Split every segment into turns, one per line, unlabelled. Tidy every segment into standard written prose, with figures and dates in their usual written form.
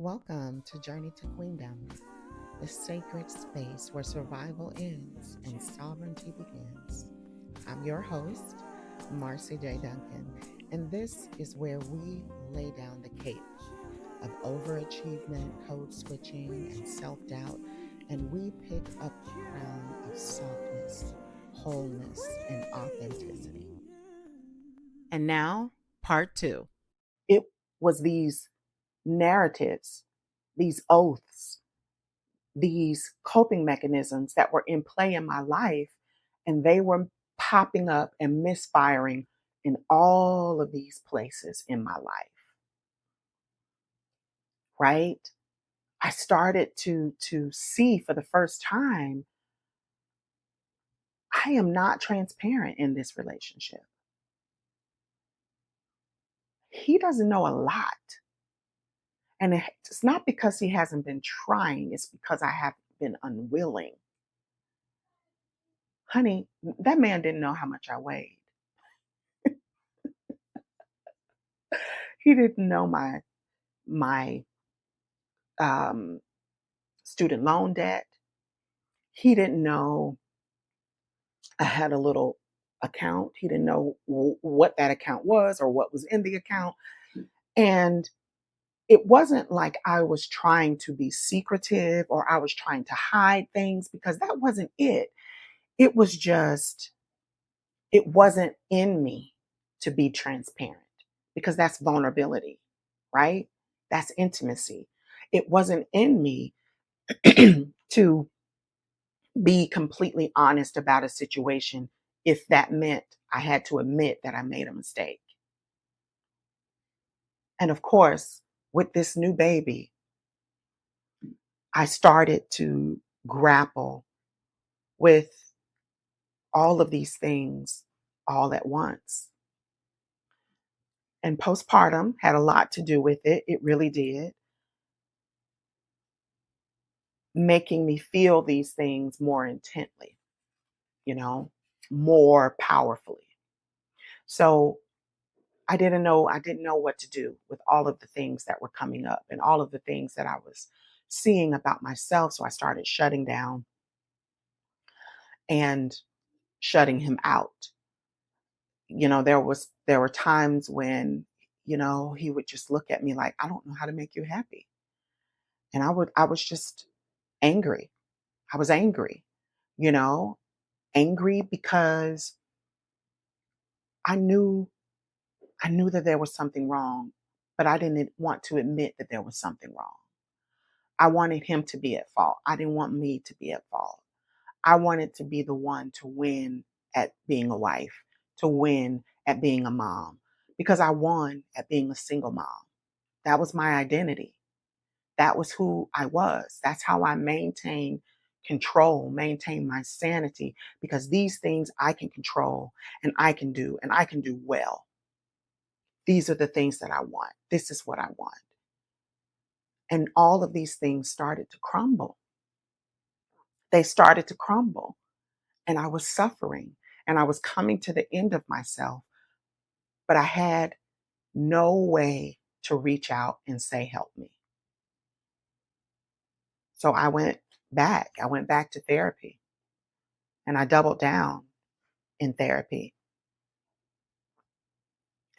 Welcome to Journey to Queendom, the sacred space where survival ends and sovereignty begins. I'm your host, Marci J. Duncan, and this is where we lay down the cape of overachievement, code switching, and self doubt, and we pick up the crown of softness, wholeness, and authenticity. And now, part two. It was these narratives, these oaths, these coping mechanisms that were in play in my life, and they were popping up and misfiring in all of these places in my life, right? I started to see for the first time, I am not transparent in this relationship. He doesn't know a lot. And it's not because he hasn't been trying, it's because I have been unwilling. Honey, that man didn't know how much I weighed. He didn't know my um, student loan debt. He didn't know I had a little account. He didn't know what that account was or what was in the account. And it wasn't like I was trying to be secretive or I was trying to hide things because that wasn't it. It was just, it wasn't in me to be transparent because that's vulnerability, right? That's intimacy. It wasn't in me to be completely honest about a situation if that meant I had to admit that I made a mistake. And of course, with this new baby, I started to grapple with all of these things all at once. And postpartum had a lot to do with it. It really did, making me feel these things more intently, you know, more powerfully. So I didn't know what to do with all of the things that were coming up and all of the things that I was seeing about myself. So I started shutting down and shutting him out. There were times when, he would just look at me like, I don't know how to make you happy. And I was just angry. I was angry, you know, angry because I knew I knew that there was something wrong, but I didn't want to admit that there was something wrong. I wanted him to be at fault. I didn't want me to be at fault. I wanted to be the one to win at being a wife, to win at being a mom, because I won at being a single mom. That was my identity. That was who I was. That's how I maintain control, maintain my sanity, because these things I can control and I can do well. These are the things that I want. This is what I want. And all of these things started to crumble. They started to crumble. And I was suffering and I was coming to the end of myself, but I had no way to reach out and say, help me. So I went back. I went back to therapy and I doubled down in therapy.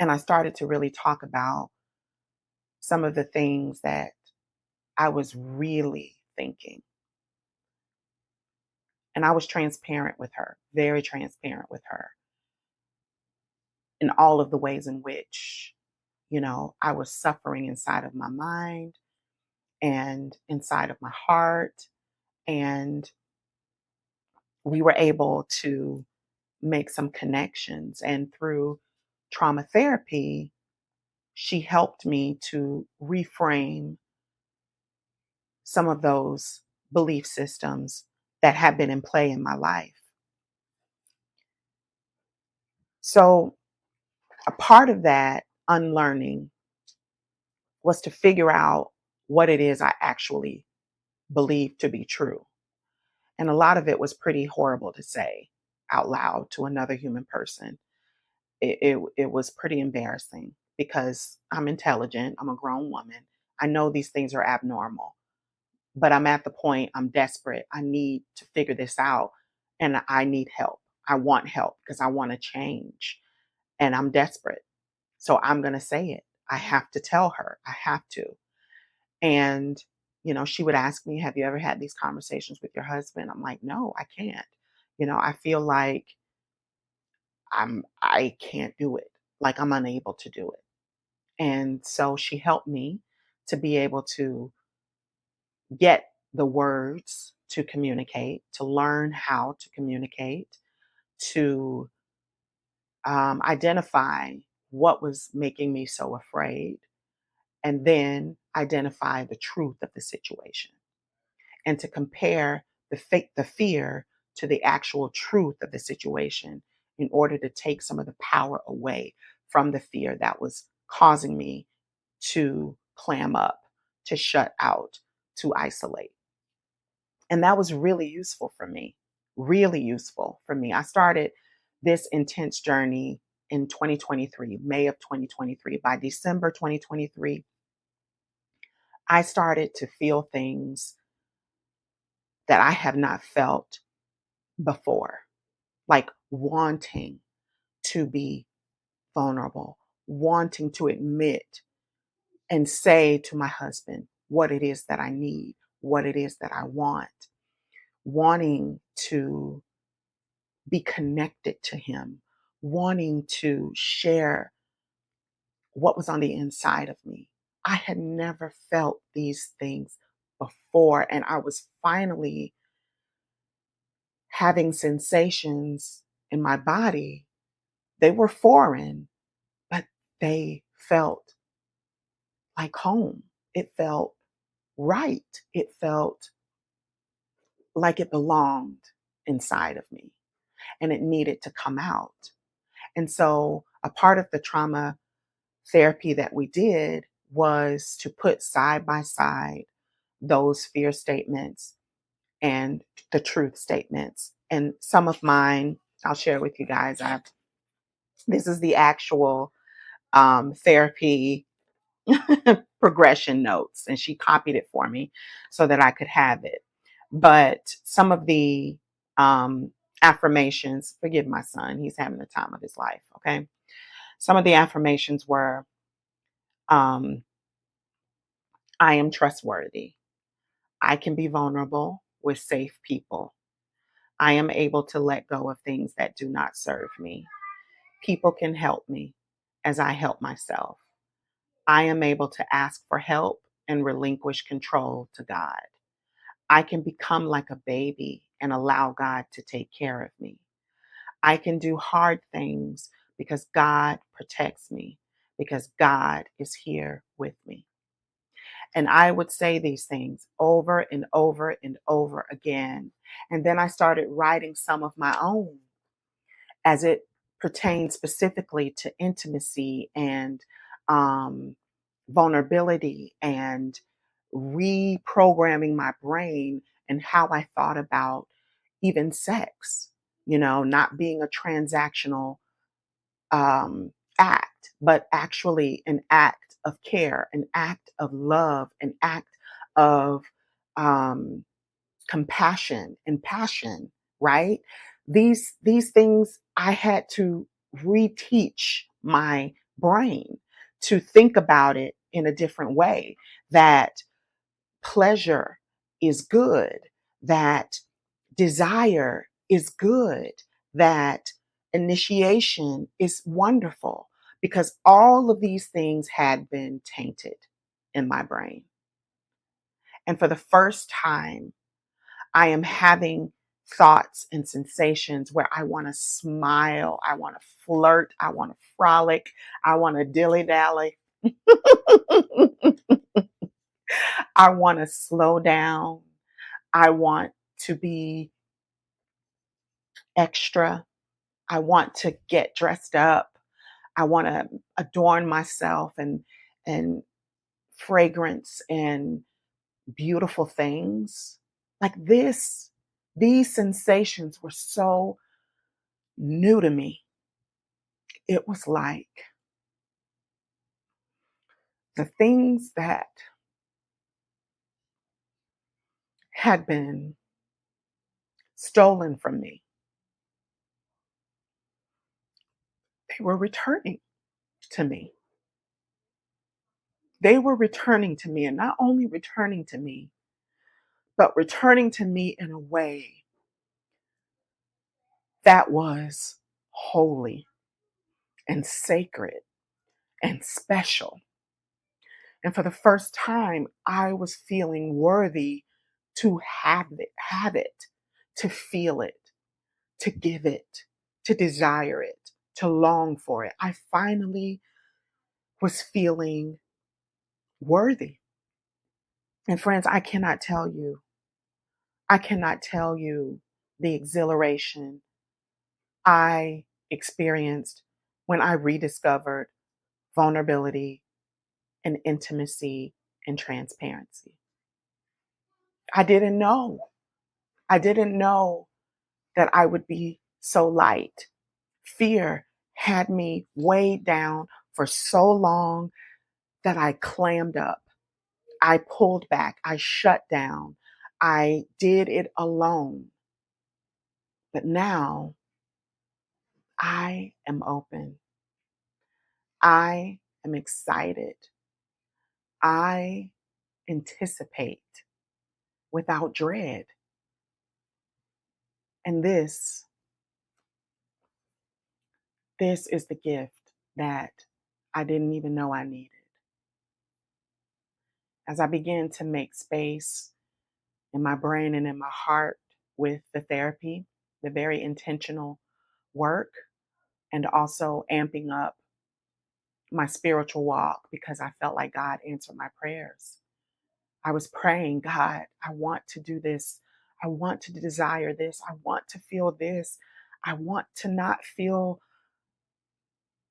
And I started to really talk about some of the things that I was really thinking. And I was transparent with her, very transparent with her in all of the ways in which, I was suffering inside of my mind and inside of my heart. And we were able to make some connections. And through trauma therapy, she helped me to reframe some of those belief systems that had been in play in my life. So, a part of that unlearning was to figure out what it is I actually believe to be true. And a lot of it was pretty horrible to say out loud to another human person. It was pretty embarrassing because I'm intelligent, I'm a grown woman, I know these things are abnormal, but I'm at the point, I'm desperate. I need to figure this out and I need help. I want help because I want to change and I'm desperate. So I'm going to say it. I have to tell her. I have to. And, she would ask me, have you ever had these conversations with your husband? I'm like, no, I can't. I feel like I can't do it. Like I'm unable to do it. And so she helped me to be able to get the words to communicate, to learn how to communicate, to identify what was making me so afraid, and then identify the truth of the situation, and to compare the fear to the actual truth of the situation in order to take some of the power away from the fear that was causing me to clam up, to shut out, to isolate. And that was really useful for me, really useful for me. I started this intense journey in 2023, May of 2023. By December 2023, I started to feel things that I have not felt before, like wanting to be vulnerable, wanting to admit and say to my husband what it is that I need, what it is that I want, wanting to be connected to him, wanting to share what was on the inside of me. I had never felt these things before, and I was finally having sensations in my body. They were foreign, but they felt like home. It felt right. It felt like it belonged inside of me and it needed to come out. And so a part of the trauma therapy that we did was to put side by side those fear statements and the truth statements. And some of mine, I'll share with you guys. This is the actual therapy progression notes, and she copied it for me so that I could have it. But some of the affirmations, forgive my son, he's having the time of his life, okay? Some of the affirmations were, um, I am trustworthy. I can be vulnerable with safe people. I am able to let go of things that do not serve me. People can help me as I help myself. I am able to ask for help and relinquish control to God. I can become like a baby and allow God to take care of me. I can do hard things because God protects me, because God is here with me. And I would say these things over and over and over again. And then I started writing some of my own as it pertains specifically to intimacy and um, vulnerability and reprogramming my brain and how I thought about even sex, not being a transactional act, but actually an act of care, an act of love, an act of um, compassion and passion, right? These things I had to reteach my brain to think about it in a different way, that pleasure is good, that desire is good, that initiation is wonderful, because all of these things had been tainted in my brain. And for the first time, I am having thoughts and sensations where I want to smile, I want to flirt, I want to frolic, I want to dilly dally. I want to slow down. I want to be extra. I want to get dressed up. I want to adorn myself and fragrance and beautiful things. Like these sensations were so new to me. It was like the things that had been stolen from me, they were returning to me. They were returning to me, and not only returning to me, but returning to me in a way that was holy and sacred and special. And for the first time, I was feeling worthy to have it, to feel it, to give it, to desire it, to long for it. I finally was feeling worthy. And friends, I cannot tell you the exhilaration I experienced when I rediscovered vulnerability and intimacy and transparency. I didn't know. I didn't know that I would be so light. Fear had me weighed down for so long that I clammed up. I pulled back. I shut down. I did it alone. But now I am open. I am excited. I anticipate without dread. And this is the gift that I didn't even know I needed. As I began to make space in my brain and in my heart with the therapy, the very intentional work, and also amping up my spiritual walk because I felt like God answered my prayers. I was praying, God, I want to do this. I want to desire this. I want to feel this. I want to not feel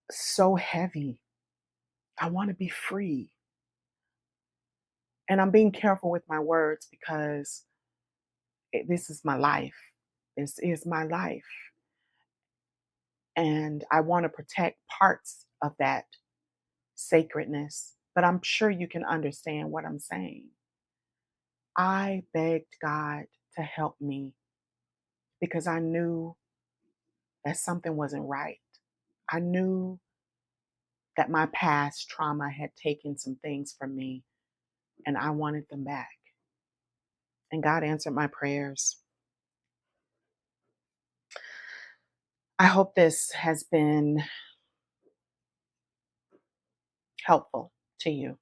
so heavy. I want to be free. And I'm being careful with my words because this is my life. This is my life. And I want to protect parts of that sacredness, but I'm sure you can understand what I'm saying. I begged God to help me because I knew that something wasn't right. I knew that my past trauma had taken some things from me and I wanted them back. And God answered my prayers. I hope this has been helpful to you.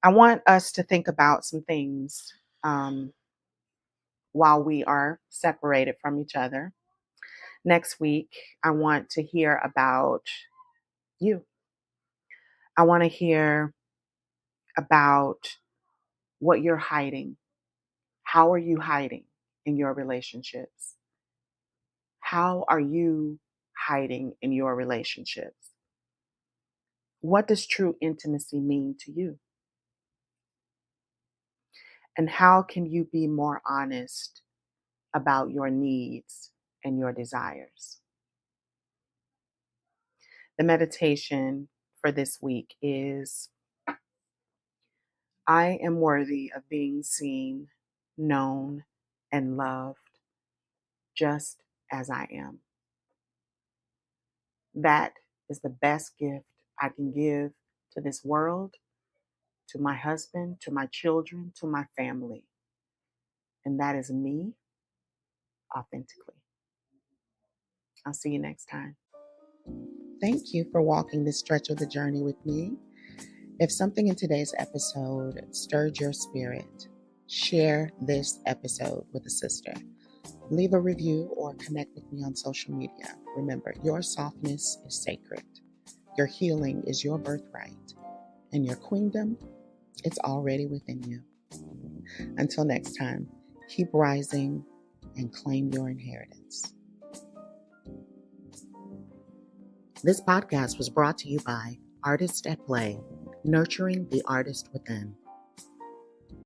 I want us to think about some things while we are separated from each other. Next week, I want to hear about you. I want to hear about what you're hiding. How are you hiding in your relationships? How are you hiding in your relationships? What does true intimacy mean to you? And how can you be more honest about your needs and your desires? The meditation for this week is I am worthy of being seen, known, and loved just as I am. That is the best gift I can give to this world, to my husband, to my children, to my family. And that is me authentically. I'll see you next time. Thank you for walking this stretch of the journey with me. If something in today's episode stirred your spirit, share this episode with a sister. Leave a review or connect with me on social media. Remember, your softness is sacred. Your healing is your birthright. And your queendom, it's already within you. Until next time, keep rising and claim your inheritance. This podcast was brought to you by Artist at Play, nurturing the artist within.